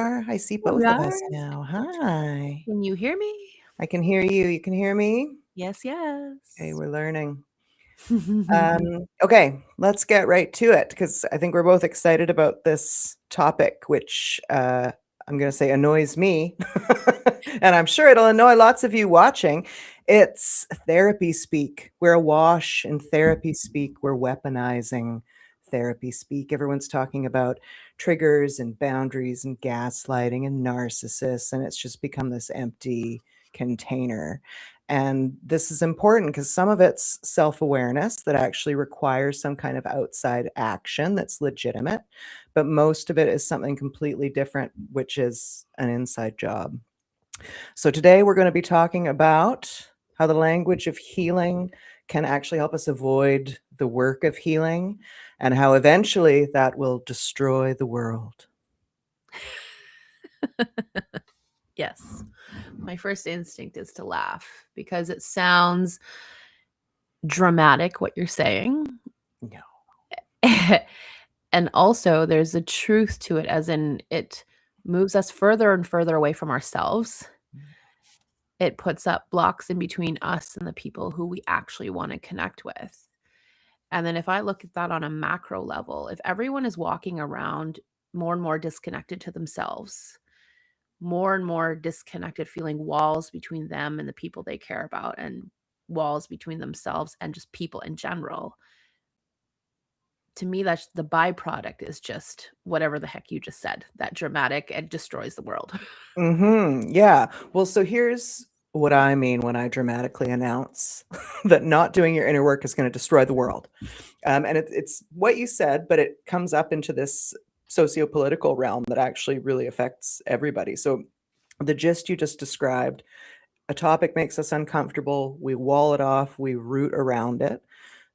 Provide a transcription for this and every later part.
are. I see Here we both of us are. now. Hi. Can you hear me? I can hear you. You can hear me? Yes, Okay, yes. we're learning. Okay, let's get right to it because I think we're both excited about this topic, which I'm going to say annoys me. And I'm sure it'll annoy lots of you watching. It's therapy speak. We're awash in therapy speak. We're weaponizing therapy speak. Everyone's talking about triggers and boundaries and gaslighting and narcissists, and it's just become this empty container. And this is important because some of it's self-awareness that actually requires some kind of outside action that's legitimate, but most of it is something completely different, which is an inside job. So today we're going to be talking about how the language of healing can actually help us avoid the work of healing and how eventually that will destroy the world. Yes. My first instinct is to laugh because it sounds dramatic what you're saying. No. And also there's a truth to it, as in it moves us further and further away from ourselves. It puts up blocks in between us and the people who we actually want to connect with. And then if I look at that on a macro level, if everyone is walking around more and more disconnected to themselves, more and more disconnected, feeling walls between them and the people they care about, and walls between themselves and just people in general, to me, that's the byproduct is just whatever the heck you just said, that dramatic, and destroys the world. Yeah. Well, so here's what I mean when I dramatically announce that not doing your inner work is going to destroy the world. And it's what you said, but it comes up into this socio-political realm that actually really affects everybody. So the gist you just described, a topic makes us uncomfortable, we wall it off, we root around it.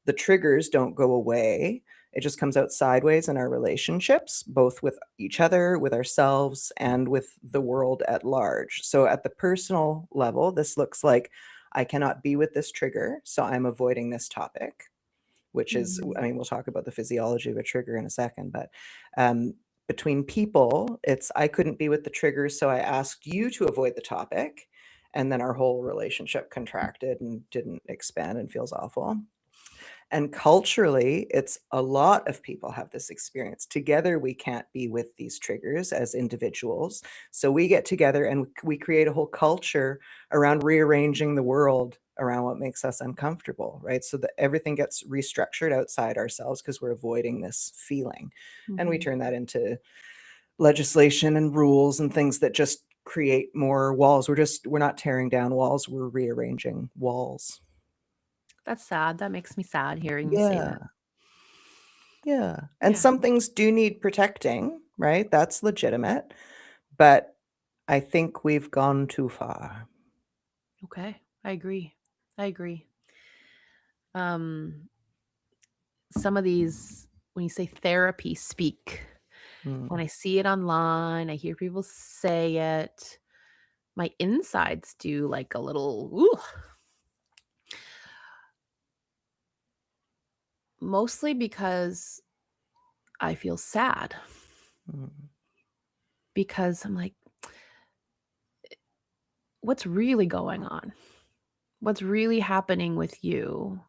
The triggers don't go away. It just comes out sideways in our relationships, both with each other, with ourselves, and with the world at large. So at the personal level, this looks like I cannot be with this trigger, so I'm avoiding this topic, which is, I mean, we'll talk about the physiology of a trigger in a second, but between people, it's I couldn't be with the trigger, so I asked you to avoid the topic. And then our whole relationship contracted and didn't expand and feels awful. And culturally, it's a lot of people have this experience. Together, we can't be with these triggers as individuals. So we get together and we create a whole culture around rearranging the world around what makes us uncomfortable, right? So that everything gets restructured outside ourselves because we're avoiding this feeling. And we turn that into legislation and rules and things that just create more walls. We're not tearing down walls, we're rearranging walls. That's sad. That makes me sad hearing you say that. Yeah. And Yeah. some things do need protecting, right? That's legitimate. But I think we've gone too far. Okay. I agree. Some of these, when you say therapy speak, when I see it online, I hear people say it, my insides do like a little, ooh. Mostly because I feel sad. Because I'm like, what's really going on? What's really happening with you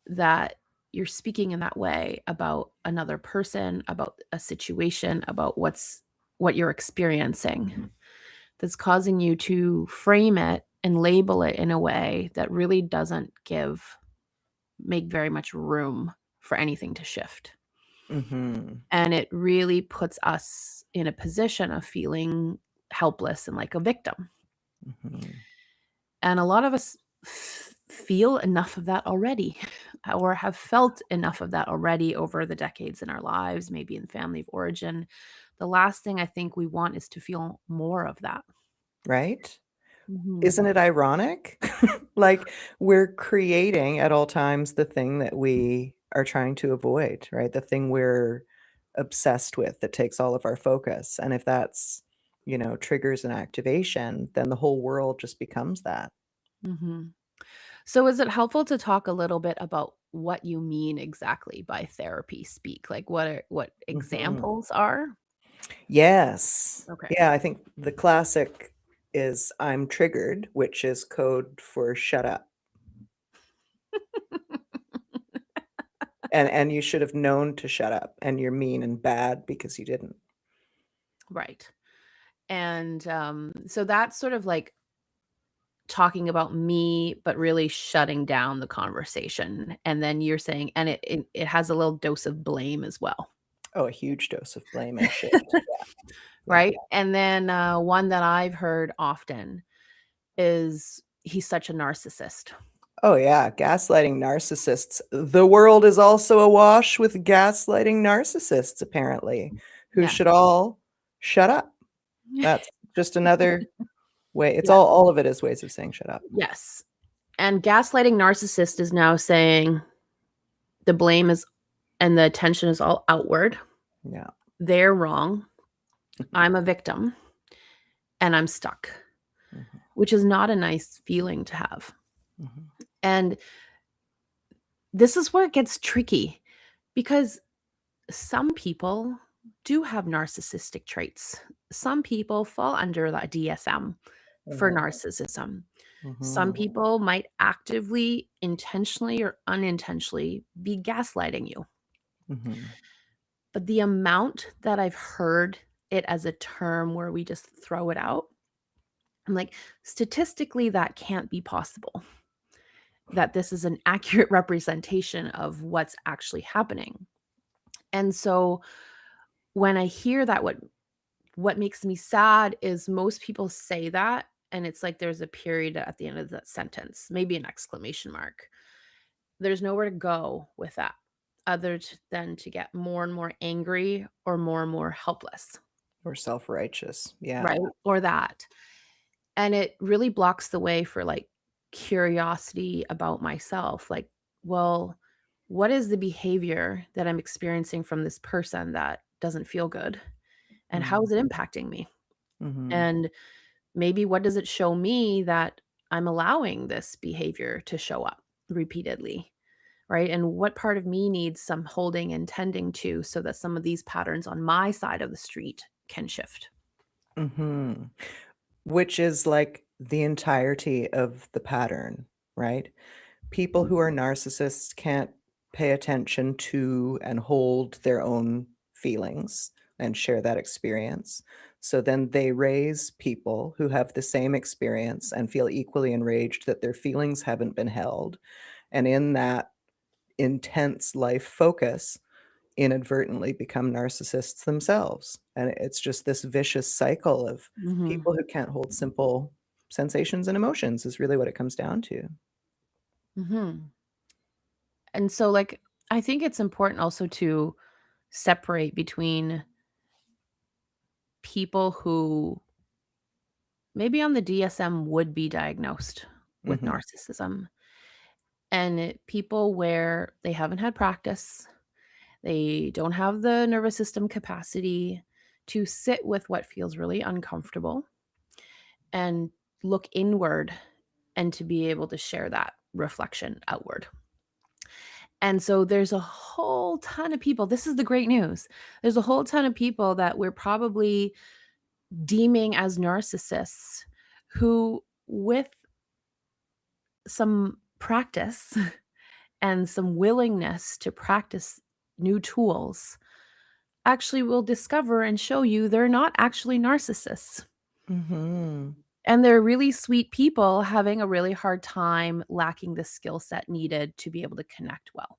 that you're speaking in that way about another person, about a situation, about what you're experiencing, that's causing you to frame it and label it in a way that really doesn't make very much room for anything to shift. And it really puts us in a position of feeling helpless and like a victim. And a lot of us feel enough of that already, or have felt enough of that already over the decades in our lives, maybe in family of origin. The last thing I think we want is to feel more of that. Right? Isn't it ironic? Like we're creating at all times the thing that we are trying to avoid, right? The thing we're obsessed with that takes all of our focus. And if that's, triggers and activation, then the whole world just becomes that. So is it helpful to talk a little bit about what you mean exactly by therapy speak? Like what examples are? Yes. Okay. Yeah, I think the classic is I'm triggered, which is code for shut up. And you should have known to shut up, and you're mean and bad because you didn't. Right. And so that's sort of like talking about me, but really shutting down the conversation. And then you're saying, and it has a little dose of blame as well. Oh, a huge dose of blame and shit. Yeah. Right. And then one that I've heard often is he's such a narcissist. Oh, yeah. Gaslighting narcissists. The world is also awash with gaslighting narcissists, apparently, who Yeah. should all shut up. That's just another way. It's Yeah. all of it is ways of saying shut up. Yes. And gaslighting narcissist is now saying the blame is and the attention is all outward. Yeah. They're wrong. I'm a victim and I'm stuck, Mhm. which is not a nice feeling to have. Mhm. And this is where it gets tricky because some people do have narcissistic traits. Some people fall under the DSM for Mhm. narcissism. Some Mhm. people might actively, intentionally, or unintentionally be gaslighting you. Mhm. But the amount that I've heard it as a term where we just throw it out, I'm like, statistically, that can't be possible. That this is an accurate representation of what's actually happening. And so when I hear that, what makes me sad is most people say that, and it's like there's a period at the end of that sentence, maybe an exclamation mark. There's nowhere to go with that other than to get more and more angry or more helpless, Or self-righteous. Yeah. right? Or that. And it really blocks the way for like curiosity about myself. Like, well, what is the behavior that I'm experiencing from this person that doesn't feel good? And how Mhm. is it impacting me? Mhm. And maybe what does it show me that I'm allowing this behavior to show up repeatedly? Right. And what part of me needs some holding and tending to so that some of these patterns on my side of the street can shift? Mhm. Which is like the entirety of the pattern, right? People who are narcissists can't pay attention to and hold their own feelings and share that experience. So then they raise people who have the same experience and feel equally enraged that their feelings haven't been held. And in that intense life focus, inadvertently become narcissists themselves. And it's just this vicious cycle of Hmm. people who can't hold simple sensations and emotions is really what it comes down to. Hmm. And so, like, I think it's important also to separate between people who maybe on the DSM would be diagnosed with Mhm. narcissism and people where they haven't had practice, they don't have the nervous system capacity to sit with what feels really uncomfortable and look inward and to be able to share that reflection outward. And so there's a whole ton of people. This is the great news. There's a whole ton of people that we're probably deeming as narcissists who, with some practice and some willingness to practice new tools, actually will discover and show you they're not actually narcissists. Mhm. And they're really sweet people having a really hard time lacking the skill set needed to be able to connect well.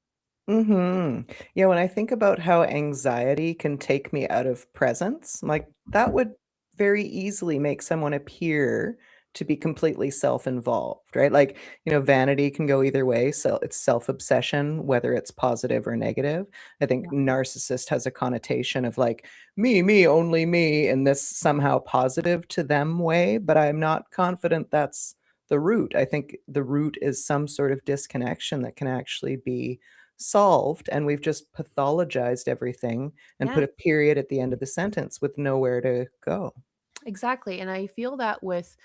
Mhm. Yeah, when I think about how anxiety can take me out of presence, I'm like, that would very easily make someone appear to be completely self-involved, right? Like, vanity can go either way, so it's self-obsession, whether it's positive or negative. I think Yeah. narcissist has a connotation of like, me, only me, in this somehow positive to them way, but I'm not confident that's the root. I think the root is some sort of disconnection that can actually be solved, and we've just pathologized everything and Yeah, put a period at the end of the sentence with nowhere to go. exactly. And I feel that with,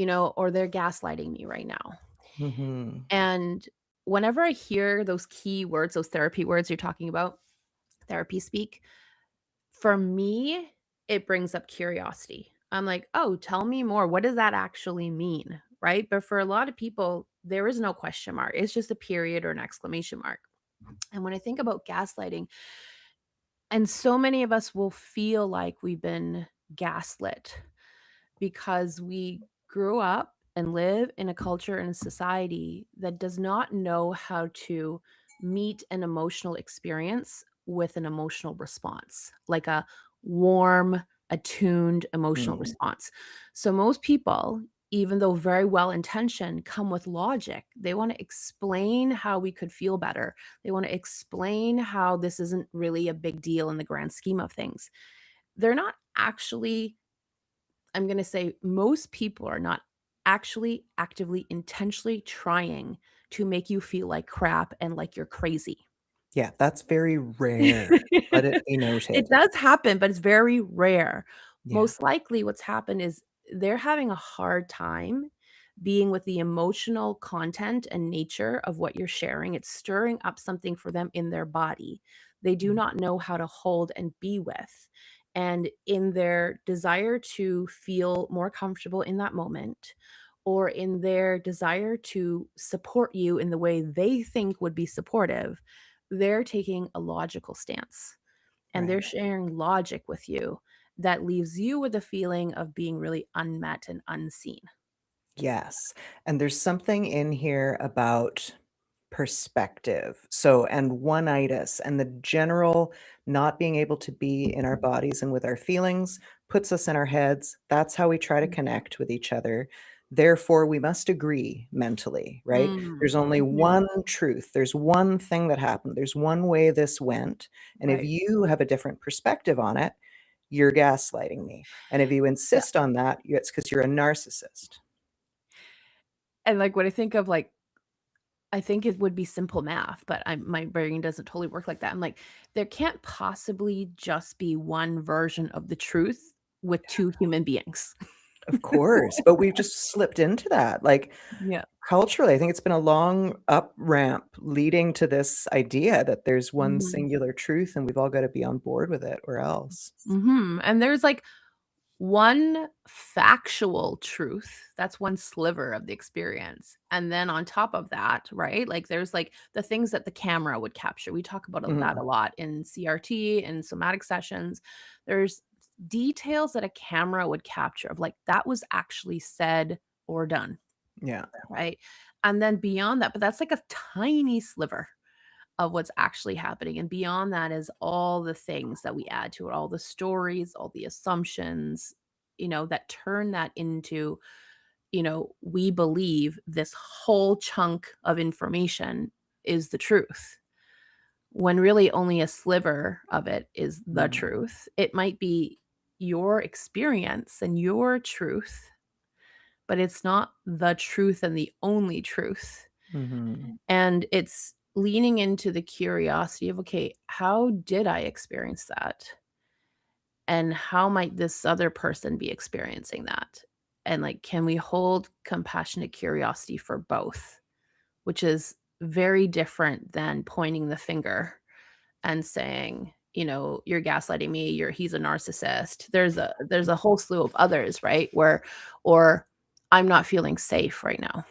or they're gaslighting me right now. Mhm. And whenever I hear those key words, those therapy words you're talking about, therapy speak, for me, it brings up curiosity. I'm like, oh, tell me more. What does that actually mean? Right. But for a lot of people, there is no question mark. It's just a period or an exclamation mark. And when I think about gaslighting, and so many of us will feel like we've been gaslit because we grew up and live in a culture and a society that does not know how to meet an emotional experience with an emotional response, like a warm, attuned emotional Mm, response. So most people, even though very well intentioned, come with logic. They want to explain how we could feel better. They want to explain how this isn't really a big deal in the grand scheme of things. They're not actually, I'm going to say most people are not actually actively intentionally trying to make you feel like crap and like you're crazy. yeah, that's very rare. Let it be It noted. does happen, but it's very rare. Yeah. Most likely what's happened is they're having a hard time being with the emotional content and nature of what you're sharing. It's stirring up something for them in their body. They do Mm, not know how to hold and be with. And in their desire to feel more comfortable in that moment, or in their desire to support you in the way they think would be supportive, they're taking a logical stance and they're right. sharing logic with you that leaves you with a feeling of being really unmet and unseen. Yes. And there's something in here about perspective. So, and one-itis and the general not being able to be in our bodies and with our feelings puts us in our heads. That's how we try to connect with each other. Therefore, we must agree mentally, right? Mm, There's only mhm, one truth. There's one thing that happened. There's one way this went. And if right. you have a different perspective on it, you're gaslighting me. And if you Yeah, insist on that, it's because you're a narcissist. and, like, when I think of, like, I think it would be simple math, but my brain doesn't totally work like that. I'm like, there can't possibly just be one version of the truth with 2 human beings. Of course, but we've just slipped into that, like, Yeah. culturally, I think it's been a long up ramp leading to this idea that there's one Mhm. singular truth, and we've all gotta be on board with it or else. Mhm, and there's, like, one factual truth, that's one sliver of the experience, and then on top of that, right, like, there's, like, the things that the camera would capture. We talk about that Mhm. a lot in CRT and somatic sessions. There's details that a camera would capture of, like, that was actually said or done, Yeah. right? And then beyond that, but that's like a tiny sliver of what's actually happening, and beyond that is all the things that we add to it, all the stories, all the assumptions, that turn that into, we believe this whole chunk of information is the truth, when really only a sliver of it is the Mm. truth. It might be your experience and your truth, but it's not the truth and the only truth. Mhm. And it's leaning into the curiosity of, okay, how did I experience that? And how might this other person be experiencing that? And like, can we hold compassionate curiosity for both? Which is very different than pointing the finger and saying, you're gaslighting me, he's a narcissist. There's a whole slew of others, right? Or I'm not feeling safe right now.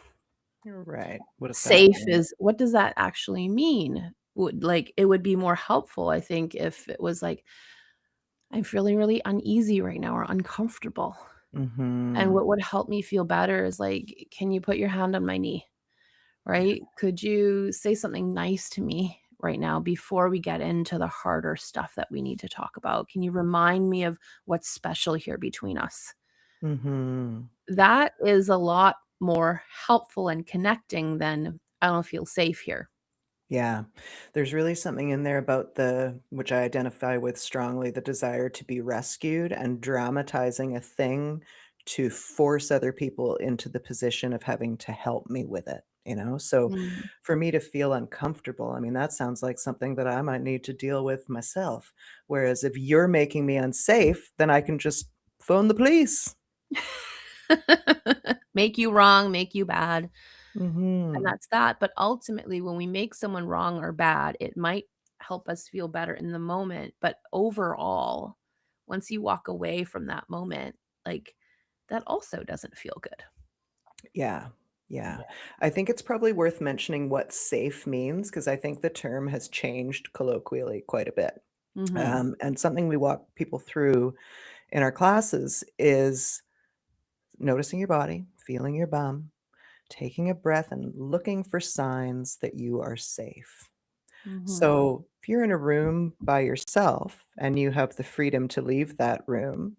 You're right. What does that Safe mean? is, what does that actually mean? It would be more helpful, I think, if it was like, "I'm feeling really uneasy right now or uncomfortable." And Mhm. what would help me feel better is like, "Can you put your hand on my knee?" Right? "Could you say something nice to me right now before we get into the harder stuff that we need to talk about? Can you remind me of what's special here between us?" Mhm. That is a lot more helpful and connecting than, "I don't feel safe here." Yeah. There's really something in there about which I identify with strongly, the desire to be rescued and dramatizing a thing to force other people into the position of having to help me with it, you know? So Mm. for me to feel uncomfortable, I mean, that sounds like something that I might need to deal with myself. Whereas if you're making me unsafe, then I can just phone the police. Make you wrong, make you bad, and Mhm. that's that, but ultimately, when we make someone wrong or bad, it might help us feel better in the moment, but overall, once you walk away from that moment, like that also doesn't feel good. Yeah. Yeah. I think it's probably worth mentioning what safe means because I think the term has changed colloquially quite a bit. Mm-hmm. And something we walk people through in our classes is noticing your body, feeling your bum, taking a breath, and looking for signs that you are safe. Mm-hmm. So if you're in a room by yourself and you have the freedom to leave that room,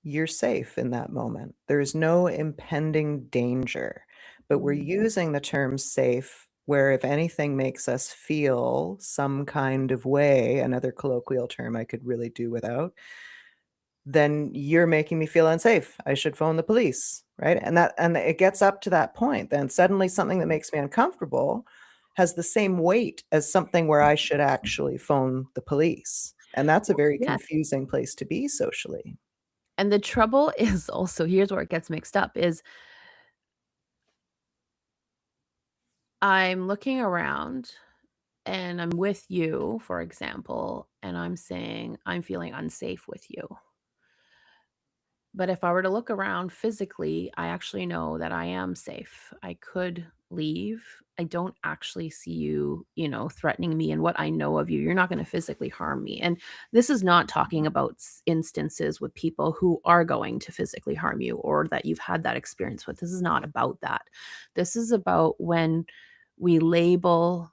you're safe in that moment. There's no impending danger, but we're using the term safe where if anything makes us feel some kind of way, another colloquial term I could really do without, then you're making me feel unsafe. I should phone the police, right? And it gets up to that point. Then suddenly something that makes me uncomfortable has the same weight as something where I should actually phone the police. And that's a very Yeah. confusing place to be socially. And the trouble is also, here's where it gets mixed up, is I'm looking around and I'm with you, for example, and I'm saying I'm feeling unsafe with you. But if I were to look around physically, I actually know that I am safe. I could leave. I don't actually see you, threatening me and what I know of you. You're not going to physically harm me. And this is not talking about instances with people who are going to physically harm you or that you've had that experience with. This is not about that. This is about when we label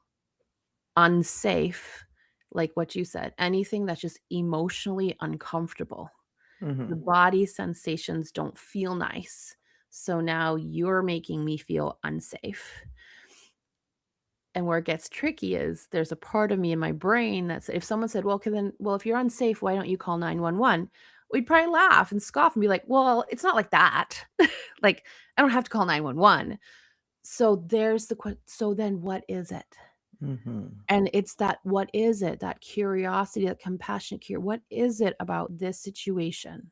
unsafe, like what you said, anything that's just emotionally uncomfortable. The Mhm. body sensations don't feel nice. So now you're making me feel unsafe. And where it gets tricky is there's a part of me in my brain that's if someone said, well, okay, then, well, if you're unsafe, why don't you call 911? We'd probably laugh and scoff and be like, well, it's not like that. Like, I don't have to call 911. So there's the question. So then what is it? Mhm. And it's that what is it? That curiosity, that compassionate cure. What is it about this situation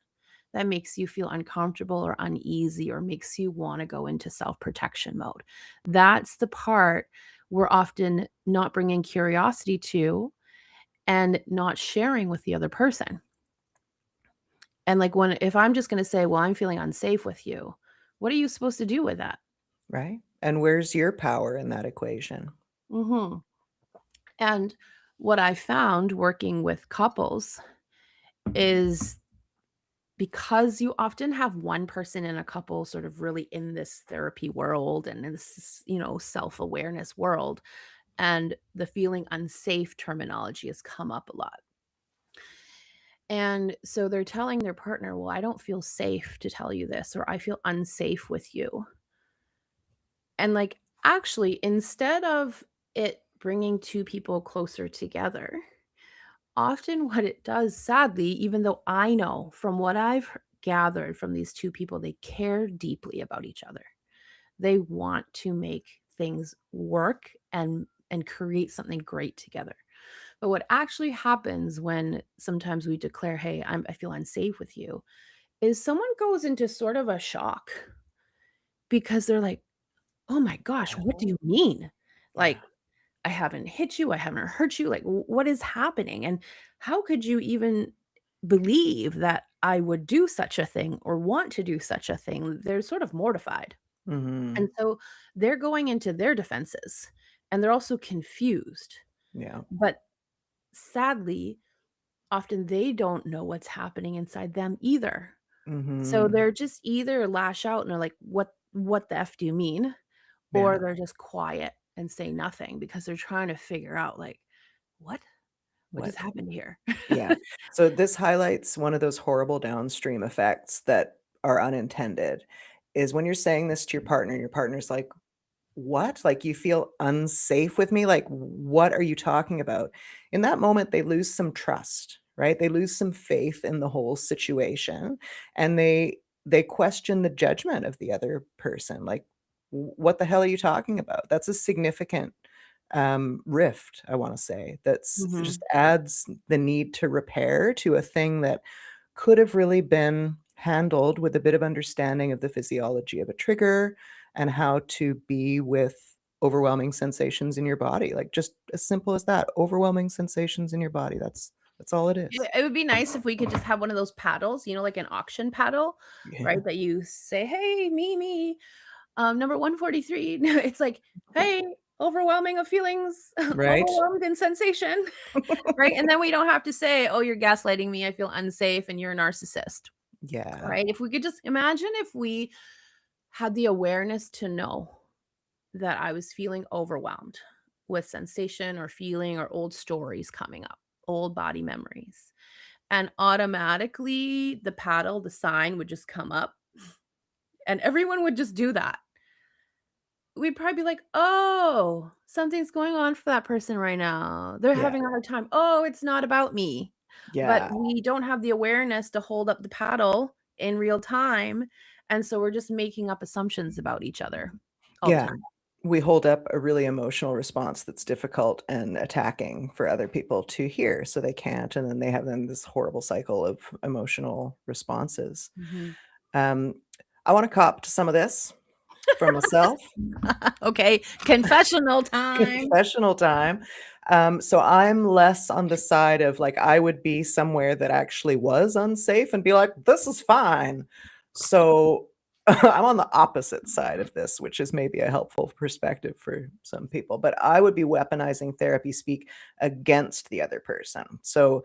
that makes you feel uncomfortable or uneasy or makes you want to go into self-protection mode? That's the part we're often not bringing curiosity to and not sharing with the other person. And like when if I'm just going to say, "Well, I'm feeling unsafe with you." What are you supposed to do with that? Right? And where's your power in that equation? Mhm. And what I found working with couples is because you often have one person in a couple sort of really in this therapy world and in this, self-awareness world, and the feeling unsafe terminology has come up a lot. And so they're telling their partner, "Well, I don't feel safe to tell you this," or "I feel unsafe with you." And like actually instead of it bringing two people closer together, often what it does, sadly, even though I know from what I've gathered from these two people, they care deeply about each other. They want to make things work and create something great together. But what actually happens when sometimes we declare, "Hey, I feel unsafe with you," is someone goes into sort of a shock because they're like, "Oh my gosh, what do you mean? Yeah. Like, I haven't hit you, I haven't hurt you, like, what is happening? And how could you even believe that I would do such a thing or want to do such a thing?" They're sort of mortified. And Mhm. so they're going into their defenses and they're also confused. Yeah. But sadly, often they don't know what's happening inside them either. So Mhm. they're just either lash out and they're like, what the F do you mean? Or Yeah. they're just quiet and say nothing because they're trying to figure out like, what? What just What? happened here? Yeah. So this highlights one of those horrible downstream effects that are unintended, is when you're saying this to your partner, and your partner's like, "What? Like, you feel unsafe with me? Like, what are you talking about?" In that moment, they lose some trust, right? They lose some faith in the whole situation, and they question the judgment of the other person. Like, What the hell are you talking about?" That's a significant, rift, I wanna say, that's just Mhm. adds the need to repair to a thing that could have really been handled with a bit of understanding of the physiology of a trigger and how to be with overwhelming sensations in your body, like, just as simple as that, overwhelming sensations in your body, that's That's all it is. It would be nice if we could just have one of those paddles, like an auction paddle, Yeah. right? That you say, "Hey, me, number 143." It's like, "Hey, overwhelming of feelings, Right? overwhelmed in sensation," right? And then we don't have to say, "Oh, you're gaslighting me. I feel unsafe, and you're a narcissist," Yeah. right? If we could just imagine if we had the awareness to know that I was feeling overwhelmed with sensation or feeling or old stories coming up, old body memories. And automatically the paddle, the sign would just come up and everyone would just do that. We'd probably be like, "Oh, something's going on for that person right now. They're Yeah. having a hard time. Oh, it's not about me." But Yeah. we don't have the awareness to hold up the paddle in real time. And so we're just making up assumptions about each other all the Yeah. time. We hold up a really emotional response that's difficult and attacking for other people to hear, so they can't, and then they have then this horrible cycle of emotional responses. Mhm. Um, I wanna cop to some of this for myself. Okay, confessional time. Confessional time. So I'm less on the side of, like, I would be somewhere that actually was unsafe and be like, "This is fine." So, I'm on the opposite side of this, which is maybe a helpful perspective for some people, but I would be weaponizing therapy speak against the other person. So,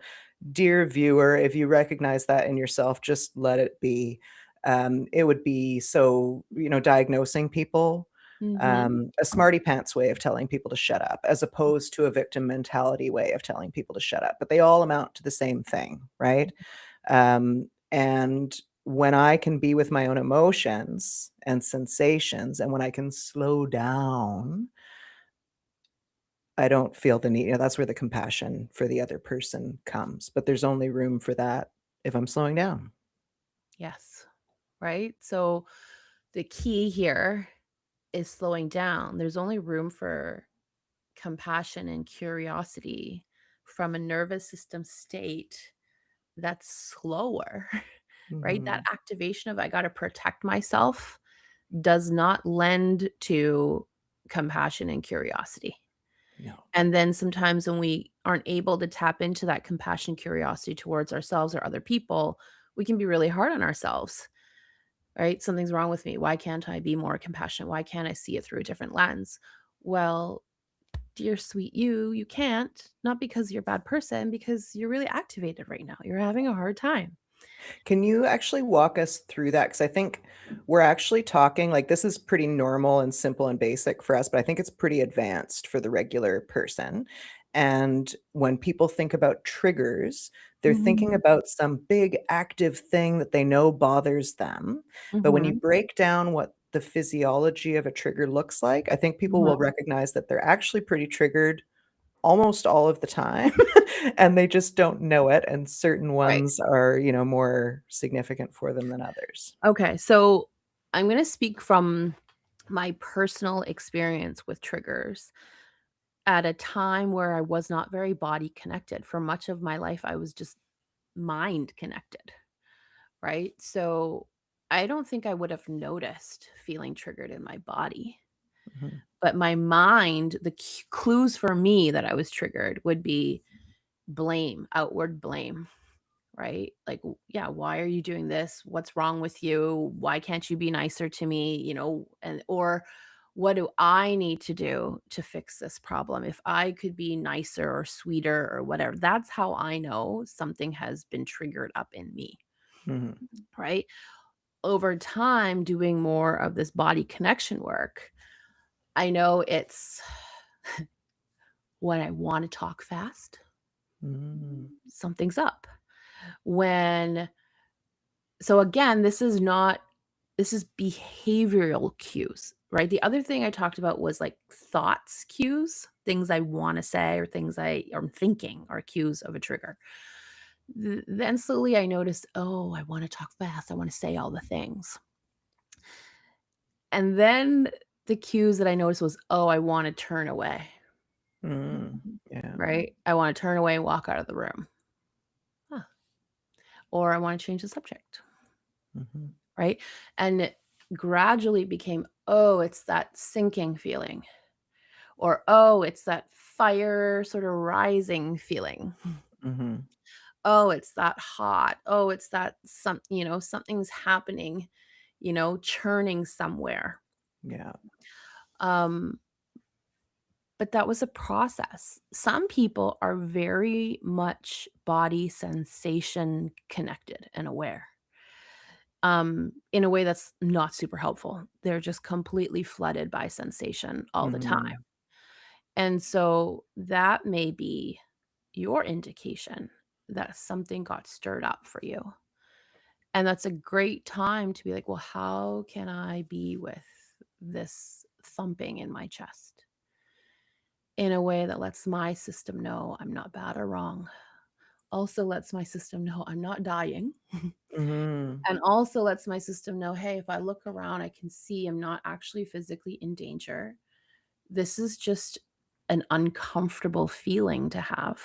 dear viewer, if you recognize that in yourself, just let it be. It would be so, diagnosing people, Mhm. a smarty pants way of telling people to shut up, as opposed to a victim mentality way of telling people to shut up. But they all amount to the same thing, right? And when I can be with my own emotions and sensations, and when I can slow down, I don't feel the need. That's where the compassion for the other person comes. But there's only room for that if I'm slowing down. Yes. Right? So the key here is slowing down. There's only room for compassion and curiosity from a nervous system state that's slower, right? That Mhm. activation of I got to protect myself does not lend to compassion and curiosity. No. And then sometimes when we aren't able to tap into that compassion, curiosity towards ourselves or other people, we can be really hard on ourselves, right? Something's wrong with me. Why can't I be more compassionate? Why can't I see it through a different lens? Well, dear sweet you can't, not because you're a bad person, because you're really activated right now. You're having a hard time. Can you actually walk us through that? Because I think we're actually talking like this is pretty normal and simple and basic for us, but I think it's pretty advanced for the regular person. And when people think about triggers, they're thinking Mhm. about some big active thing that they know bothers them. But when you Mhm. break down what the physiology of a trigger looks like, I think people will Mhm. recognize that they're actually pretty triggered almost all of the time, and they just don't know it, and certain Right. ones are, more significant for them than others. Okay. So I'm going to speak from my personal experience with triggers. At a time where I was not very body connected. For much of my life, I was just mind connected, right? So I don't think I would have noticed feeling triggered in my body. Mhm, But my mind, the clues for me that I was triggered would be blame, outward blame, right? Like, yeah, why are you doing this? What's wrong with you? Why can't you be nicer to me? And or what do I need to do to fix this problem? If I could be nicer or sweeter or whatever, that's how I know something has been triggered up in me, mhm, right? Over time, doing more of this body connection work, I know it's when I want to talk fast, mm, something's up. When So again, this is behavioral cues, right? The other thing I talked about was like thoughts cues, things I want to say or things I am thinking are cues of a trigger. Then slowly I noticed, oh, I want to talk fast. I want to say all the things. And then the cues that I noticed was, oh, I want to turn away, yeah, right? I want to turn away and walk out of the room. Huh. Or I want to change the subject, mhm, right? And it gradually became, oh, it's that sinking feeling, or oh, it's that fire sort of rising feeling. mhm, oh, it's that hot. Oh, it's that something's happening, churning somewhere. Yeah. Um, but that was a process. Some people are very much body sensation connected and aware. In a way that's not super helpful. They're just completely flooded by sensation all the time. Mhm. And so that may be your indication that something got stirred up for you. And that's a great time to be like, well, how can I be with this thumping in my chest in a way that lets my system know I'm not bad or wrong? Also lets my system know I'm not dying. Mhm. And also lets my system know, hey, if I look around, I can see I'm not actually physically in danger. This is just an uncomfortable feeling to have,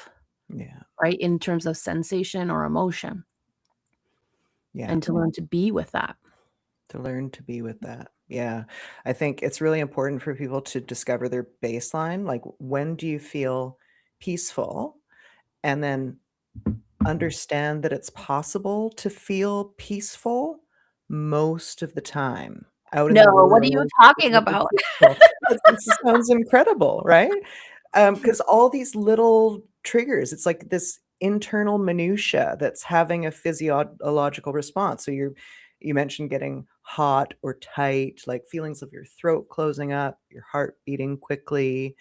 Yeah. right? In terms of sensation or emotion, Yeah. and to learn to be with that. To learn to be with that. Yeah. I think it's really important for people to discover their baseline. Like, when do you feel peaceful? And then understand that it's possible to feel peaceful most of the time out in No, the what are you world. talking about? It's difficult. This sounds incredible, right? Because all these little triggers, it's like this internal minutia that's having a physiological response. So you mentioned getting hot or tight, like feelings of your throat closing up, your heart beating quickly,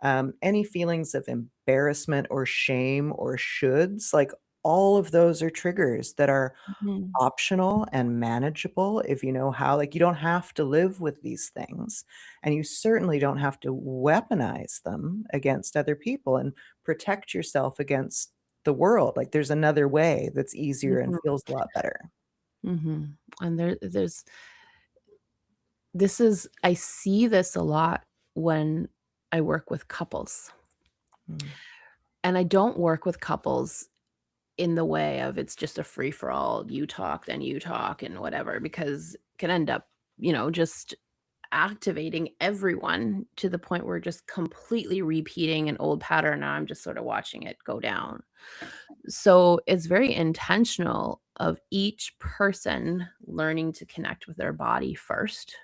any feelings of embarrassment or shame or shoulds, like all of those are triggers that are Mhm, optional and manageable if you know how. Like, you don't have to live with these things, and you certainly don't have to weaponize them against other people and protect yourself against the world. Like, there's another way that's easier and mhm, feels a lot better. mhm. And there's this is I see this a lot when I work with couples. Mm. And I don't work with couples in the way of it's just a free for all, you talk, then you talk, and whatever, because it can end up, just activating everyone to the point where just completely repeating an old pattern. And I'm just sort of watching it go down. So it's very intentional of each person learning to connect with their body first,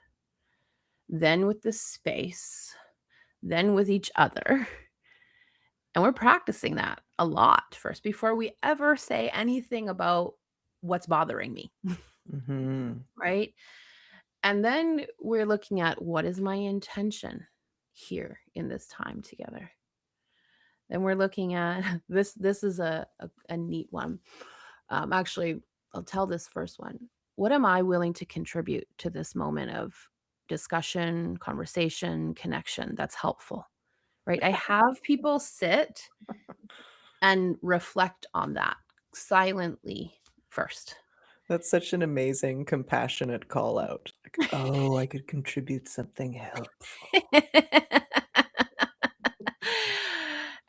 then with the space, then with each other. And we're practicing that a lot first before we ever say anything about what's bothering me, Mhm. right? And then we're looking at what is my intention here in this time together. Then we're looking at this is a neat one. Actually, I'll tell this first one. What am I willing to contribute to this moment of discussion, conversation, connection that's helpful? Right? I have people sit and reflect on that silently first. That's such an amazing, compassionate call out. Like, oh, I could contribute something helpful.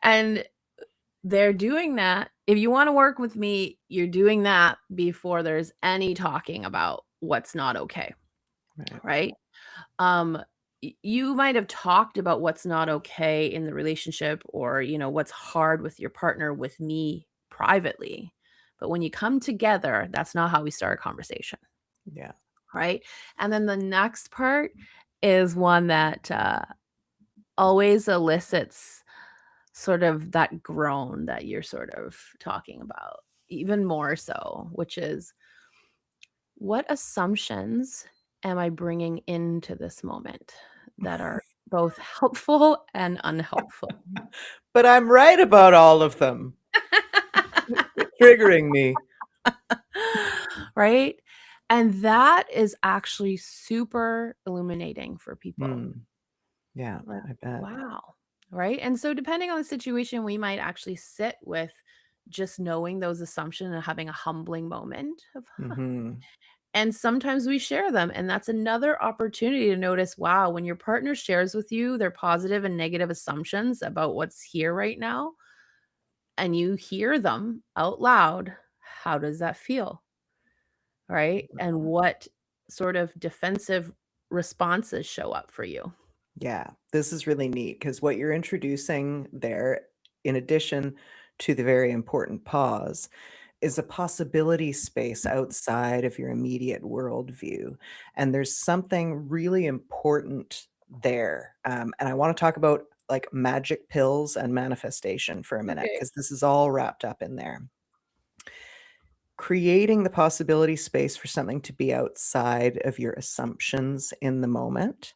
And they're doing that. If you want to work with me, you're doing that before there's any talking about what's not okay, Right. right? Um you might have talked about what's not okay in the relationship, or what's hard with your partner with me privately. But when you come together, that's not how we start a conversation. Yeah. Right. And then the next part is one that always elicits sort of that groan that you're sort of talking about, even more so, which is, what assumptions am I bringing into this moment that are both helpful and unhelpful? But I'm right about all of them. Triggering me. Right? And that is actually super illuminating for people. Mm. Yeah, Like, I bet. wow. Right? And so depending on the situation, we might actually sit with just knowing those assumptions and having a humbling moment of, huh. Mhm. And sometimes we share them. And that's another opportunity to notice, wow, when your partner shares with you their positive and negative assumptions about what's here right now, and you hear them out loud, how does that feel? Right? And what sort of defensive responses show up for you? Yeah, this is really neat because what you're introducing there, in addition to the very important pause is a possibility space outside of your immediate worldview. And there's something really important there. And I want to talk about like magic pills and manifestation for a minute, Okay. because this is all wrapped up in there. Creating the possibility space for something to be outside of your assumptions in the moment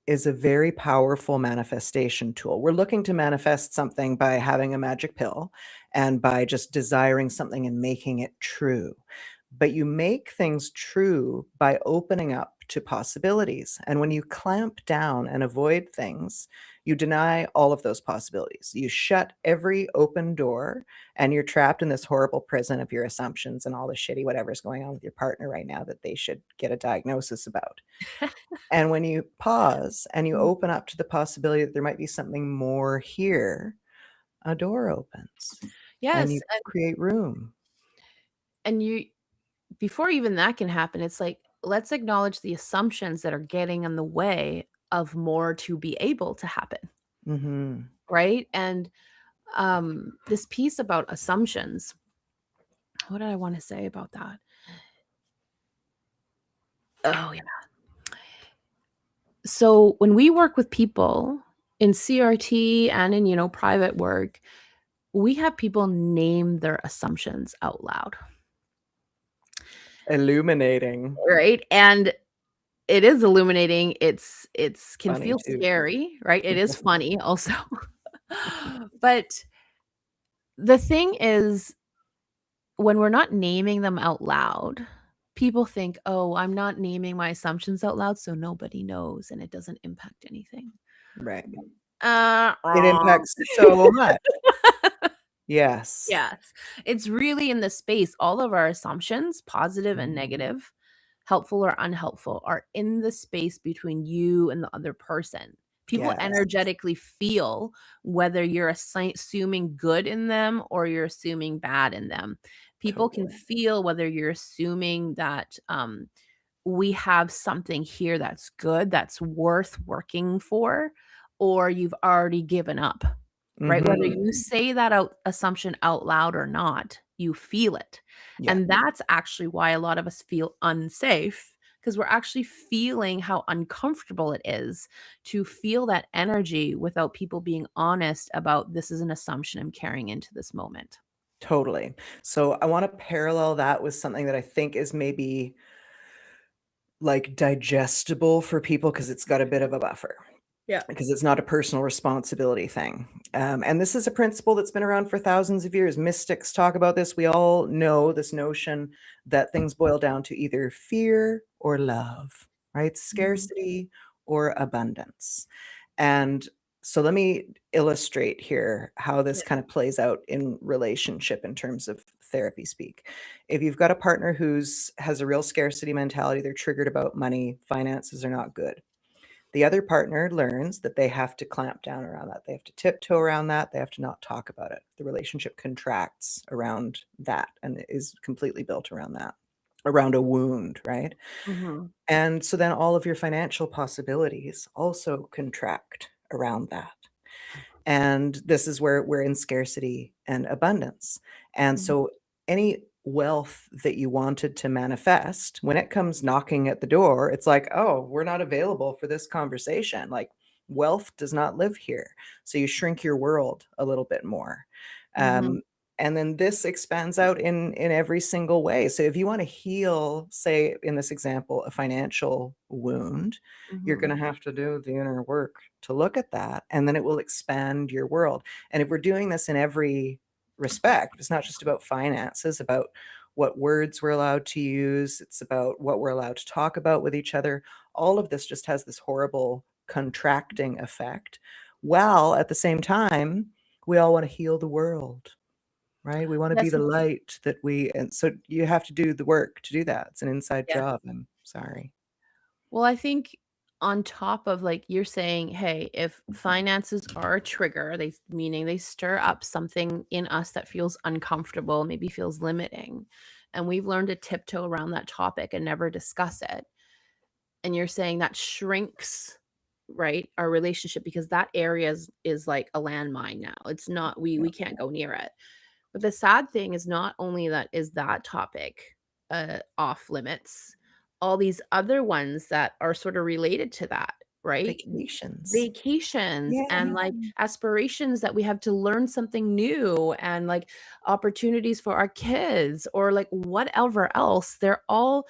is a very powerful manifestation tool. We're looking to manifest something by having a magic pill and by just desiring something and making it true. But you make things true by opening up to possibilities. And when you clamp down and avoid things, you deny all of those possibilities. You shut every open door and you're trapped in this horrible prison of your assumptions and all the shitty whatever's going on with your partner right now that they should get a diagnosis about. And when you pause and you open up to the possibility that there might be something more here, a door opens and you Yes. create room. And you, before even that can happen, it's like, let's acknowledge the assumptions that are getting in the way of more to be able to happen. Mm-hmm. Right. And this piece about assumptions, what did I want to say about that? Oh, yeah. So when we work with people in CRT and in, private work, we have people name their assumptions out loud. Illuminating. Right. And it is illuminating. It's can Funny feel too. scary, right? It is funny also. But the thing is, when we're not naming them out loud, people think, "Oh, I'm not naming my assumptions out loud, so nobody knows and it doesn't impact anything." Right. It Wrong. impacts so much. Yes. Yes. It's really in the space. All of our assumptions, positive and Mhm. negative, helpful or unhelpful, are in the space between you and the other person. People Yes. energetically feel whether you're assuming good in them or you're assuming bad in them. People can Totally. feel whether you're assuming that we have something here that's good, that's worth working for, or you've already given up. Right? Whether Mm-hmm. you say that assumption out loud or not, you feel it. Yeah. And that's actually why a lot of us feel unsafe, because we're actually feeling how uncomfortable it is to feel that energy without people being honest about, this is an assumption I'm carrying into this moment. Totally. So I want to parallel that with something that I think is maybe like digestible for people because it's got a bit of a buffer. Yeah. Because it's not a personal responsibility thing. And this is a principle that's been around for thousands of years. Mystics talk about this. We all know this notion that things boil down to either fear or love, right? Mhm. Scarcity or abundance. And so let me illustrate here how this Yeah. kind of plays out in relationship in terms of therapy speak. If you've got a partner who's has a real scarcity mentality, they're triggered about money, finances are not good. The other partner learns that they have to clamp down around that. They have to tiptoe around that. They have to not talk about it. The relationship contracts around that and is completely built around that, around a wound, right? Mhm. And so then all of your financial possibilities also contract around that. And this is where we're in scarcity and abundance. And Mhm. so any wealth that you wanted to manifest, when it comes knocking at the door, it's like, oh, we're not available for this conversation. Like wealth does not live here. So you shrink your world a little bit more. Mhm. Um, and then this expands out in every single way. So if you want to heal, say in this example, a financial wound, you're going Mhm. to have to do the inner work to look at that, and then it will expand your world. And if we're doing this in every respect, it's not just about finances, about what words we're allowed to use, it's about what we're allowed to talk about with each other. All of this just has this horrible contracting effect, while at the same time we all want to heal the world, right? We want to be Yes. the light that we, and so you have to do the work to do that. It's an inside Yeah. job. I'm sorry. Well, I think on top of, like, you're saying, hey, if finances are a trigger, meaning they stir up something in us that feels uncomfortable, maybe feels limiting, and we've learned to tiptoe around that topic and never discuss it. And you're saying that shrinks right? Our relationship, because that area is like a landmine now. It's not, we can't go near it. But the sad thing is not only that is that topic off limits, all these other ones that are sort of related to that, right? Vacations. Vacations Yeah. and like aspirations that we have to learn something new, and like opportunities for our kids, or like whatever else, they're all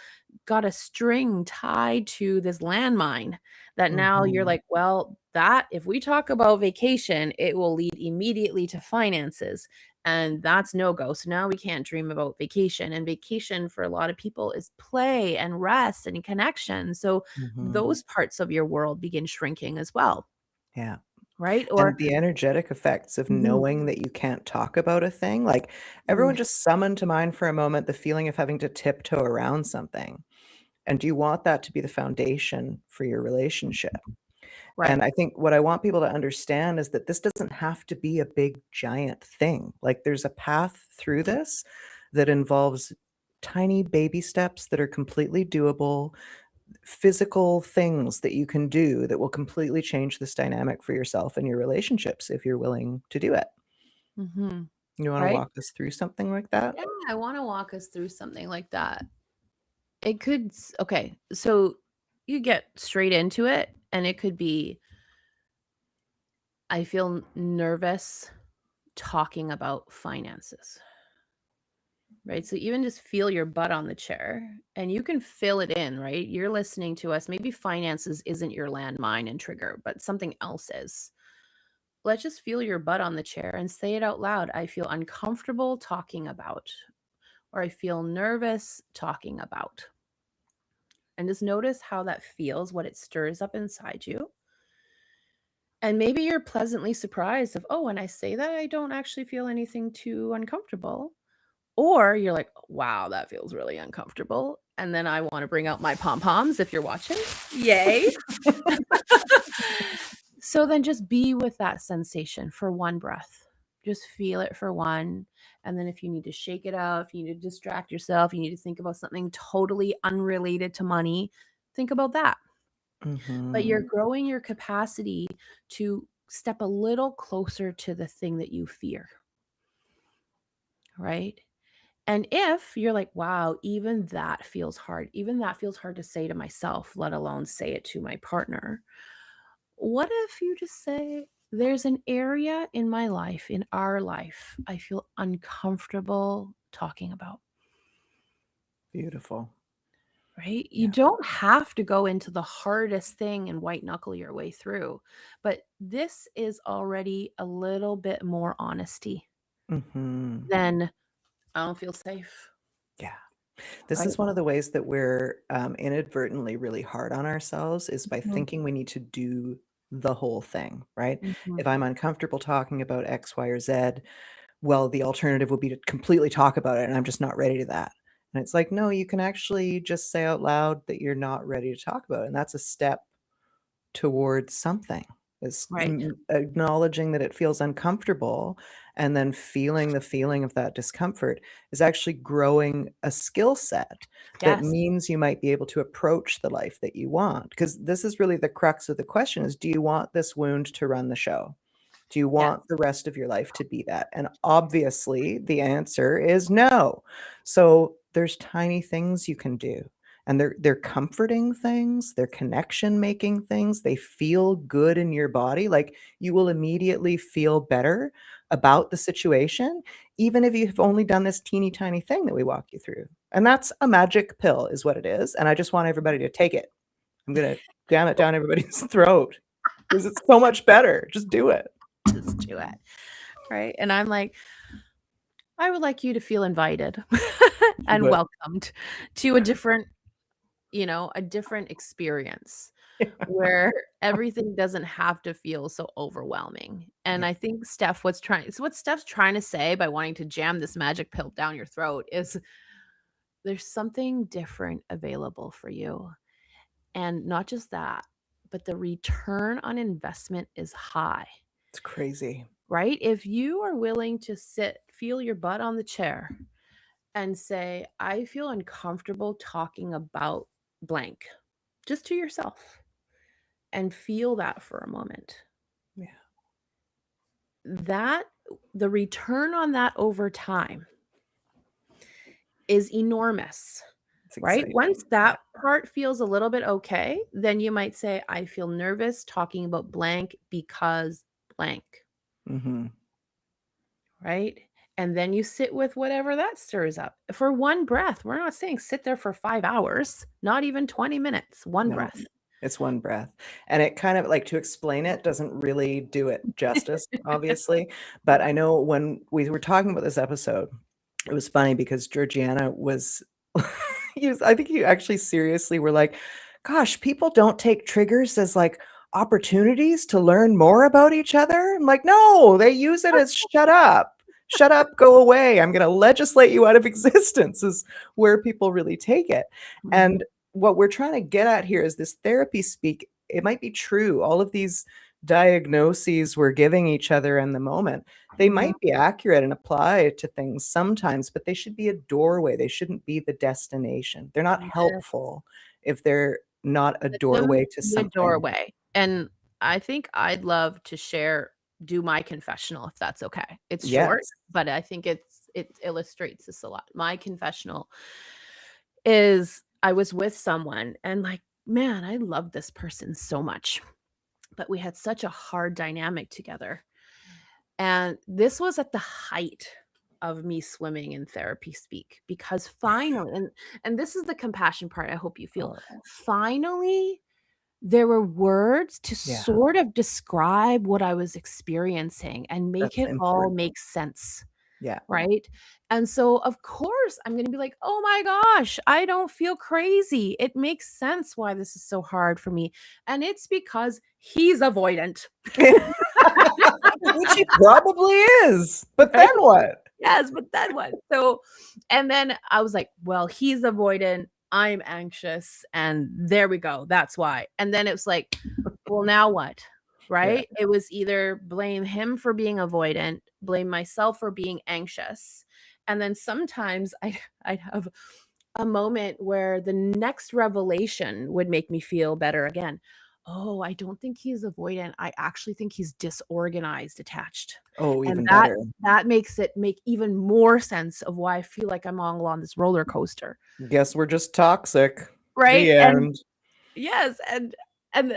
got a string tied to this landmine that now you're Mhm. like, well, that if we talk about vacation, it will lead immediately to finances, and that's no go. So now we can't dream about vacation, and vacation for a lot of people is play and rest and connection. So Mhm. those parts of your world begin shrinking as well, Yeah. right? And Or the energetic effects of Mhm. knowing that you can't talk about a thing, like, everyone Mm, just summon to mind for a moment the feeling of having to tiptoe around something, and do you want that to be the foundation for your relationship? right. And I think what I want people to understand is that this doesn't have to be a big, giant thing. Like, there's a path through this that involves tiny baby steps that are completely doable, physical things that you can do that will completely change this dynamic for yourself and your relationships if you're willing to do it. Mhm. You wanna Right? walk us through something like that? Yeah, I wanna walk us through something like that. It could okay, so you get straight into it, and it could be, I feel nervous talking about finances. Right? So even just feel your butt on the chair, and you can fill it in, right? You're listening to us. Maybe finances isn't your landmine and trigger, but something else is. Let's just feel your butt on the chair and say it out loud. I feel uncomfortable talking about, or I feel nervous talking about. And just notice how that feels, what it stirs up inside you. And maybe you're pleasantly surprised of, oh, when I say that, I don't actually feel anything too uncomfortable. Or you're like, "Wow, that feels really uncomfortable." And then I wanna bring out my pom-poms if you're watching. Yay. So then just be with that sensation for one breath. Just feel it for one, and then if you need to shake it out, if you need to distract yourself, you need to think about something totally unrelated to money, think about that. But Mhm. you're growing your capacity to step a little closer to the thing that you fear, right? And if you're like, wow, even that feels hard, even that feels hard to say to myself, let alone say it to my partner. What if you just say, there's an area in my life, in our life, I feel uncomfortable talking about, Beautiful. right? You Yeah. don't have to go into the hardest thing and white knuckle your way through, but this is already a little bit more honesty Mhm. than I don't feel safe, Yeah. This right? is one of the ways that we're, inadvertently really hard on ourselves is by Mhm, thinking we need to do the whole thing, right? mhm, If I'm uncomfortable talking about X, Y, or Z, well, the alternative would be to completely talk about it, and I'm just not ready to that. And it's like, no, you can actually just say out loud that you're not ready to talk about it, and that's a step towards something. Is right. acknowledging that it feels uncomfortable and then feeling the feeling of that discomfort is actually growing a skill set that Yes. means you might be able to approach the life that you want. Because this is really the crux of the question is, do you want this wound to run the show? Do you Yes. want the rest of your life to be that? And obviously, the answer is no. So there's tiny things you can do. And they're comforting things, they're connection making things. They feel good in your body. Like you will immediately feel better about the situation, even if you've only done this teeny tiny thing that we walk you through. And that's a magic pill, is what it is. And I just want everybody to take it. I'm gonna jam it down everybody's throat because it's so much better. Just do it. Just do it. Right? And I'm like, I would like you to feel invited Do and it. welcomed to a different, a different experience where everything doesn't have to feel so overwhelming. And Yeah. I think what Steph's trying to say by wanting to jam this magic pill down your throat is there's something different available for you. And not just that, but the return on investment is high. It's crazy. Right? If you are willing to feel your butt on the chair and say, I feel uncomfortable talking about blank, just to yourself. and feel that for a moment. Yeah. That the return on that over time is enormous, It's right? exciting. Once that part feels a little bit okay, then you might say, I feel nervous talking about blank because blank, Mm-hmm. right? And then you sit with whatever that stirs up for one breath. We're not saying sit there for 5 hours, not even 20 minutes, one No, breath. it's one breath. And it kind of like, to explain it doesn't really do it justice, obviously. But I know when we were talking about this episode, it was funny because Georgianna was, I think you actually seriously were like, gosh, people don't take triggers as like opportunities to learn more about each other. I'm like, no, they use it as shut up, go away. I'm going to legislate you out of existence, is where people really take it. And what we're trying to get at here is this therapy speak. It might be true. All of these diagnoses we're giving each other in the moment, they might be accurate and apply to things sometimes, but they should be a doorway. They shouldn't be the destination. They're not Yes. helpful if they're not a Let them doorway to be a something. doorway. And I think I'd love to do my confessional if that's okay. It's short, Yes. but I think it illustrates this a lot. My confessional is I was with someone and like, man, I love this person so much, but we had such a hard dynamic together. And this was at the height of me swimming in therapy speak, because finally, and this is the compassion part I hope you feel. Oh, Finally, there were words to yeah. sort of describe what I was experiencing and make That's it all important. make sense, Yeah. right? And so, of course, I'm gonna be like, "Oh my gosh, I don't feel crazy. It makes sense why this is so hard for me, and it's because he's avoidant." Which he probably is. But Right? then what? Yes, but then what? So, and then I was like, well, he's avoidant, I'm anxious, and there we go. That's why. And then it was like, well, now what? Right? It was either blame him for being avoidant, blame myself for being anxious. And then sometimes I'd have a moment where the next revelation would make me feel better again. Oh, I don't think he's avoidant. I actually think he's disorganized attached. Oh, And even better. that makes it make even more sense of why I feel like I'm all on this roller coaster. Guess we're just toxic. Right? The And end. yes, and I'm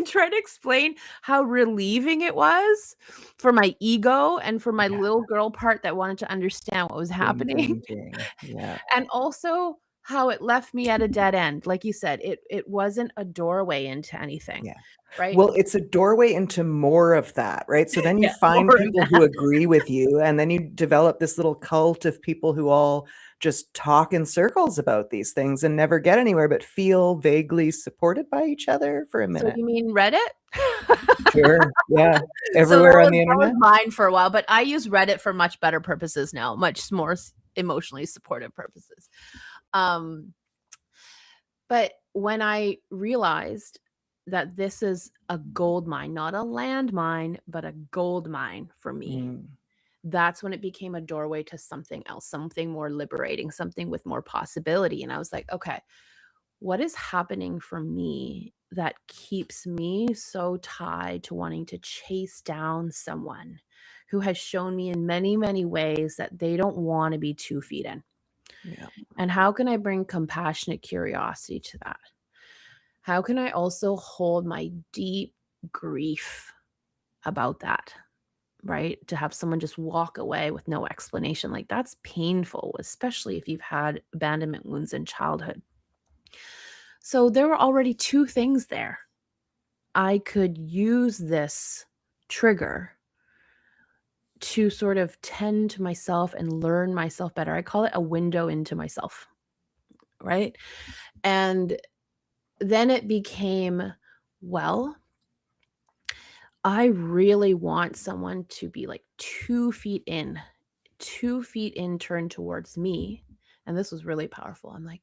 trying to explain how relieving it was for my ego and for my Yeah. little girl part that wanted to understand what was Ding, happening. ding, ding. Yeah. And also how it left me at a dead end. Like you said, it wasn't a doorway into anything, Yeah. right? Well, it's a doorway into more of that, right? So then you Yeah, find more of people that. who agree with you, and then you develop this little cult of people who all just talk in circles about these things and never get anywhere, but feel vaguely supported by each other for a So minute. you mean Reddit? Sure. Yeah. So Everywhere on the that was internet. mine for a while, but I use Reddit for much better purposes now, much more emotionally supportive purposes. But when I realized that this is a gold mine, not a landmine, but a gold mine for me, Mm. that's when it became a doorway to something else, something more liberating, something with more possibility. And I was like, okay, what is happening for me that keeps me so tied to wanting to chase down someone who has shown me in many, many ways that they don't want to be 2 feet in? Yeah. And how can I bring compassionate curiosity to that? How can I also hold my deep grief about that? Right? To have someone just walk away with no explanation, like that's painful, especially if you've had abandonment wounds in childhood. So there were already 2 things there. I could use this trigger to sort of tend to myself and learn myself better. I call it a window into myself, right? And then it became, well, I really want someone to be like 2 feet in, 2 feet in, turned towards me. And this was really powerful. I'm like,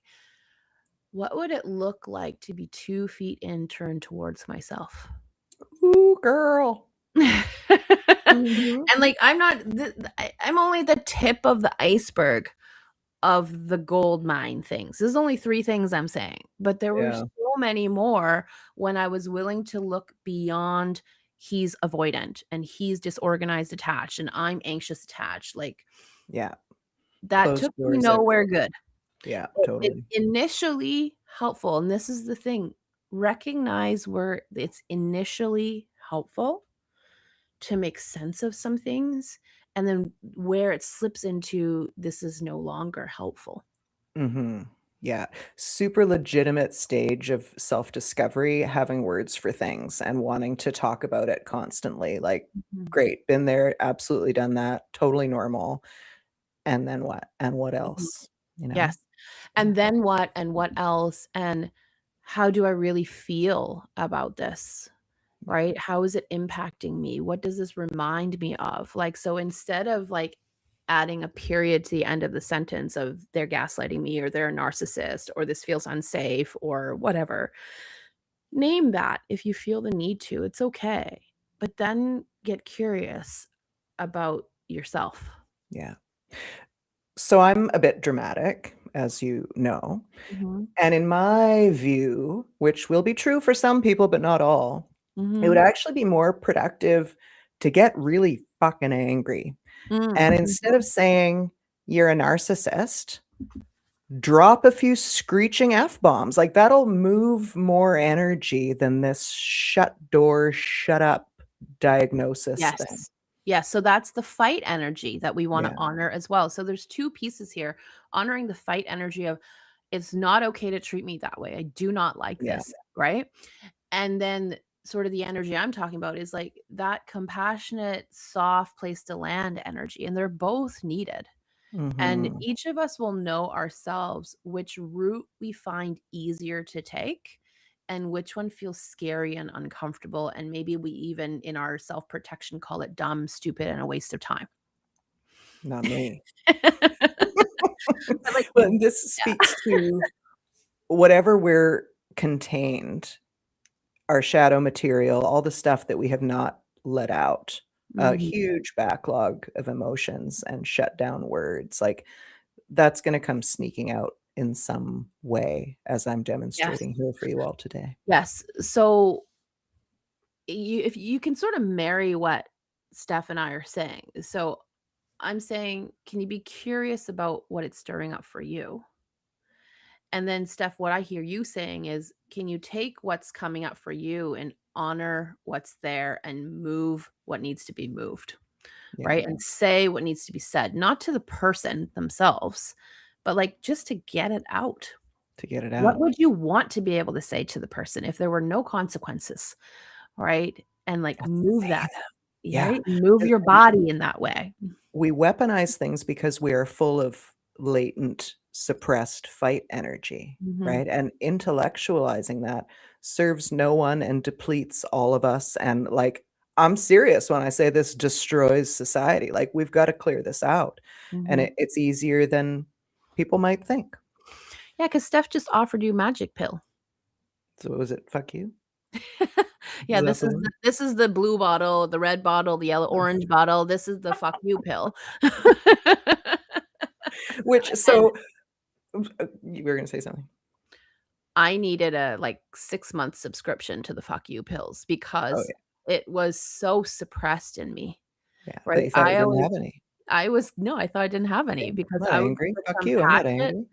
what would it look like to be 2 feet in, turned towards myself? Ooh, girl. Mhm. And like, I'm not, I'm only the tip of the iceberg of the gold mine things. There's only 3 things I'm saying, but there were Yeah. so many more when I was willing to look beyond he's avoidant and he's disorganized attached and I'm anxious attached. Like Yeah. that Closed took me doors nowhere everywhere. good. Yeah, It's totally. initially helpful, and this is the thing, recognize where it's initially helpful to make sense of some things, and then where it slips into this is no longer helpful. Yeah. Super legitimate stage of self-discovery, having words for things and wanting to talk about it constantly. Like, Mhm, great, been there, absolutely done that, totally normal. And then what? And what mhm. else? You know? Yes. And then what and what else, and how do I really feel about this? Yeah. Right? How is it impacting me? What does this remind me of? Like, so instead of like adding a period to the end of the sentence of they're gaslighting me or they're a narcissist or this feels unsafe or whatever, name that if you feel the need to. It's okay. But then get curious about yourself. Yeah. So I'm a bit dramatic, as you know. Mhm. And in my view, which will be true for some people, but not all, it would Mhm. actually be more productive to get really fucking angry. And Mhm. instead of saying you're a narcissist, drop a few screeching F bombs. Like that'll move more energy than this shut door, shut up diagnosis thing. Yes. Yes, so that's the fight energy that we wanna Yeah. honor as well. So there's 2 pieces here, honoring the fight energy of, "It's not okay to treat me that way. I do not like Yeah. this," right? And then sort of the energy I'm talking about is, like, that compassionate, soft place to land energy, and they're both needed. And Mhm. each of us will know ourselves which route we find easier to take and which one feels scary and uncomfortable. And maybe we even, in our self protection, call it dumb, stupid, and a waste of time. Not me. But like, But this speaks to whatever we're contained, our shadow material, all the stuff that we have not let out, a mhm, huge backlog of emotions and shut down words, like, that's gonna come sneaking out in some way as I'm yes, demonstrating here for you all today. yes. So if you can sort of marry what Steph and I are saying. So I'm saying, can you be curious about what it's stirring up for you? And then, Steph, what I hear you saying is, can you take what's coming up for you and honor what's there and move what needs to be moved, Yeah, right? And say what needs to be said, not to the person themselves, but like just to get it out. to get it What out. would you want to be able to say to the person if there were no consequences, right? And like That's move that, safe. Yeah, right? Move your body in that way. we weaponize things because we are full of latent, suppressed fight energy, Mhm. right? And intellectualizing that serves no one and depletes all of us. And like, I'm serious when I say this destroys society. Like, we've got to clear this out. And Mhm. it's easier than people might think. Yeah, because Steph just offered you magic pill. So, was it fuck you? Yeah, Is that the one? this is the blue bottle, the red bottle, the yellow orange bottle, this is the fuck you pill. Which, And so you were going to say something. I needed a, like, 6-month subscription to the fuck you pills Oh, because yeah. it was so suppressed in me, Yeah. That right? you thought you didn't have any. I was no, I thought I didn't have Yeah. any I'm because not I was angry. the Fuck you. I'm not compassionate. angry.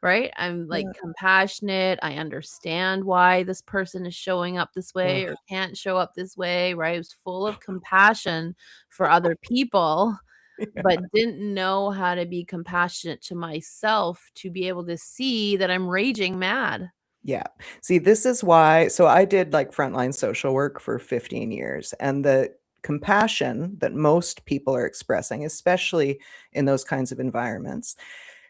Right? I'm, like, Yeah. compassionate, I understand why this person is showing up this way Ugh. or can't show up this way, right? I was full of compassion for other people, but didn't know how to be compassionate to myself to be able to see that I'm raging mad. Yeah. See, this is why so I did, like, frontline social work for 15 years, and the compassion that most people are expressing, especially in those kinds of environments,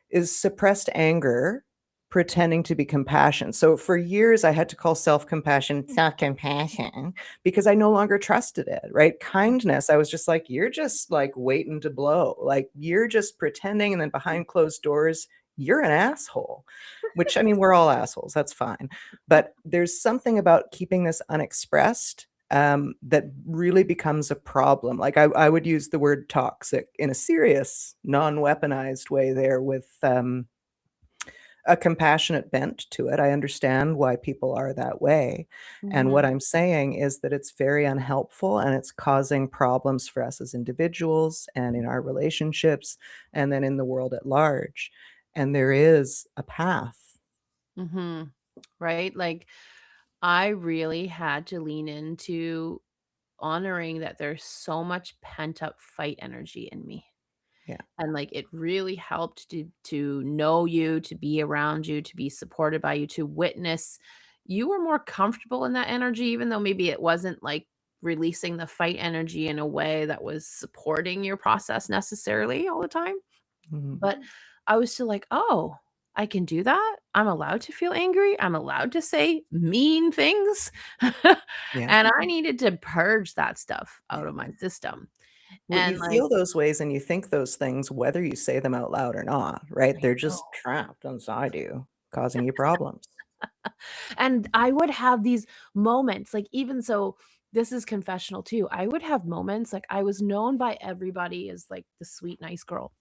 is suppressed anger pretending to be compassion. So for years, I had to call self-compassion self-compassion because I no longer trusted it, right? Kindness, I was just like, "You're just, like, waiting to blow. Like, you're just pretending, and then behind closed doors, you're an asshole." Which, I mean, we're all assholes, that's fine. But there's something about keeping this unexpressed, that really becomes a problem. Like, I would use the word toxic in a serious, non-weaponized way there with, a compassionate bent to it. I understand why people are that way. And what Mhm. I'm saying is that it's very unhelpful and it's causing problems for us as individuals and in our relationships and then in the world at large. And there is a path. Mhm. Right? Like, I really had to lean into honoring that there's so much pent up fight energy in me. Yeah. And, like, it really helped to know you, to be around you, to be supported by you, to witness you were more comfortable in that energy, even though maybe it wasn't, like, releasing the fight energy in a way that was supporting your process necessarily all the time. Mhm. But I was still like, "Oh, I can do that? I'm allowed to feel angry? I'm allowed to say mean things?" Yeah. And I needed to purge that stuff Yeah. out of my system. Well, you And, like, feel those ways and you think those things whether you say them out loud or not, right? I They're know. just trapped inside you, causing you problems. And I would have these moments, like, even so, this is confessional too. I would have moments, like, I was known by everybody as, like, the sweet, nice girl,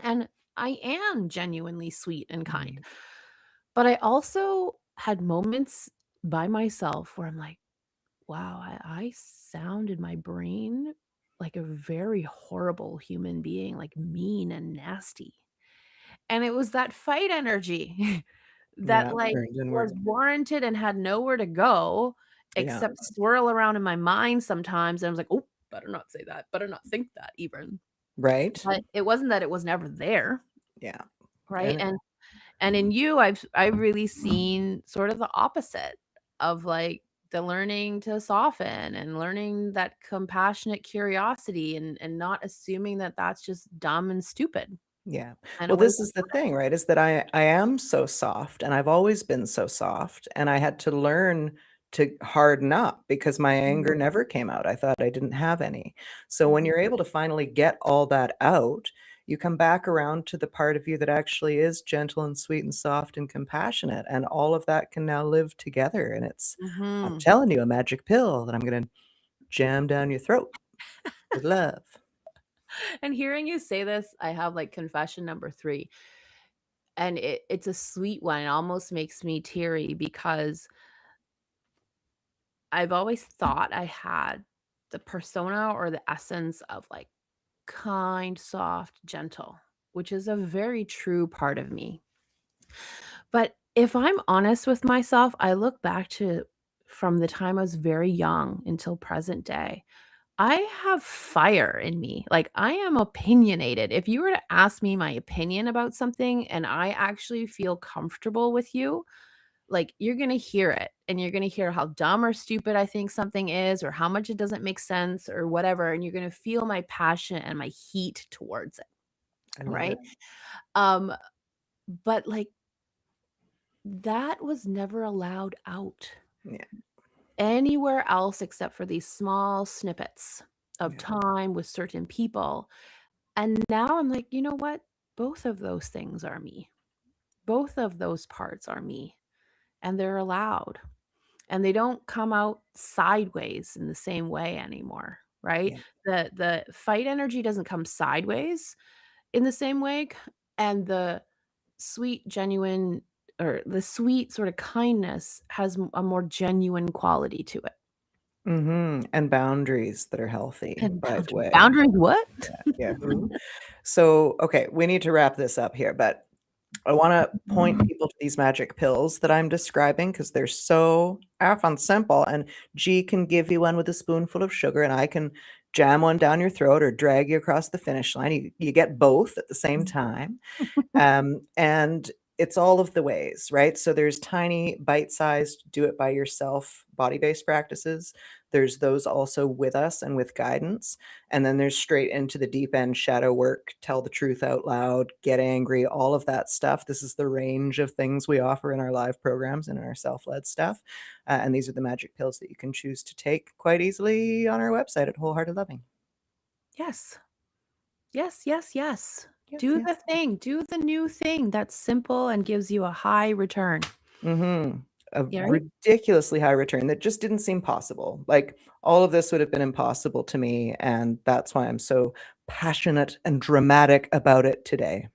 and I am genuinely sweet and kind. Mhm. But I also had moments by myself where I'm like, "Wow, I sound in my brain like a very horrible human being, like, mean and nasty." And it was that fight energy that, Yeah, like, burned was inward. warranted and had nowhere to go Yeah, except swirl around in my mind sometimes, and I was like, "Oh, better not say that, better not think that even." right? But it wasn't that it was never there, Yeah, right? and And in you, I've really seen sort of the opposite of, like, the learning to soften and learning that compassionate curiosity and not assuming that that's just dumb and stupid yeah. and a Well, waste this is the of time. thing, right? Is that I am so soft and I've always been so soft and I had to learn to harden up because my anger Mhm, never came out. I thought I didn't have any. So when mhm, you're able to finally get all that out, you come back around to the part of you that actually is gentle and sweet and soft and compassionate and all of that can now live together and it's I'm mhm. telling you a magic pill that I'm going to jam down your throat with love. And hearing you say this, I have, like, confession number 3, and it's a sweet one. It almost makes me teary because I've always thought I had the persona or the essence of, like, kind, soft, gentle, which is a very true part of me. But if I'm honest with myself, I look back to from the time I was very young until present day. I have fire in me. Like, I am opinionated. If you were to ask me my opinion about something and I actually feel comfortable with you, like, you're gonna hear it and you're gonna hear how dumb or stupid I think something is or how much it doesn't make sense or whatever, and you're gonna feel my passion and my heat towards it, I love right? it. Um, but, like, that was never allowed out Yeah, anywhere else except for these small snippets of yeah, time with certain people. And now I'm like, "You know what? Both of those things are me. Both of those parts are me, and they're allowed, and they don't come out sideways in the same way anymore," right? yeah. The fight energy doesn't come sideways in the same way, and the sweet, genuine or the sweet sort of kindness has a more genuine quality to it. Mhm, and boundaries that are healthy, And by the boundaries. way. Boundaries what? Yeah, yeah, who? So, okay, we need to wrap this up here, but I wanna point people to these magic pills that I'm describing because 'cause they're so effing simple, and G can give you one with a spoonful of sugar, and I can jam one down your throat or drag you across the finish line. You get both at the same time. And it's all of the ways, right? So there's tiny, bite-sized, do it by yourself body-based practices. There's those also with us and with guidance. And then there's straight into the deep end shadow work, tell the truth out loud, get angry, all of that stuff. This is the range of things we offer in our live programs and in our self-led stuff. And these are the magic pills that you can choose to take quite easily on our website at Wholehearted Loving. Yes. Yes, yes, yes. Yes, Do the yes. thing. Do the new thing that's simple and gives you a high return. Mhm. A Yeah, right? ridiculously high return that just didn't seem possible. Like, all of this would have been impossible to me, and that's why I'm so passionate and dramatic about it today.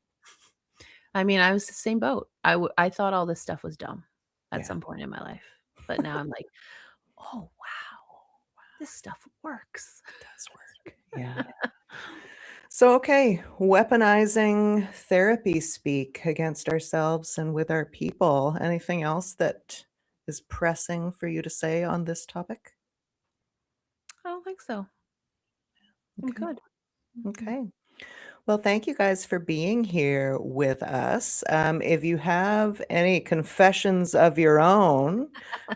I mean, I was the same boat. I thought all this stuff was dumb at Yeah. some point in my life, but now I'm like, oh wow, this stuff works. It does work. Yeah. So, okay, weaponizing therapy speak against ourselves and with our people. Anything else that is pressing for you to say on this topic? I don't think so. I'm Okay. good. Okay. Well, thank you guys for being here with us. If you have any confessions of your own,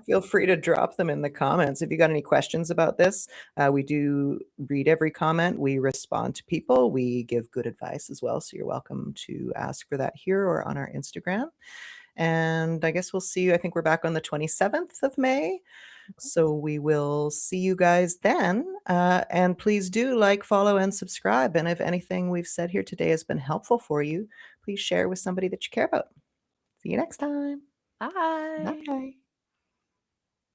feel free to drop them in the comments. If you got any questions about this, we do read every comment. We respond to people. We give good advice as well. So you're welcome to ask for that here or on our Instagram. And I guess we'll see you. I think we're back on the 27th of May. So we will see you guys then. And please do like, follow, and subscribe. And if anything we've said here today has been helpful for you, please share with somebody that you care about. See you next time. Bye. Bye.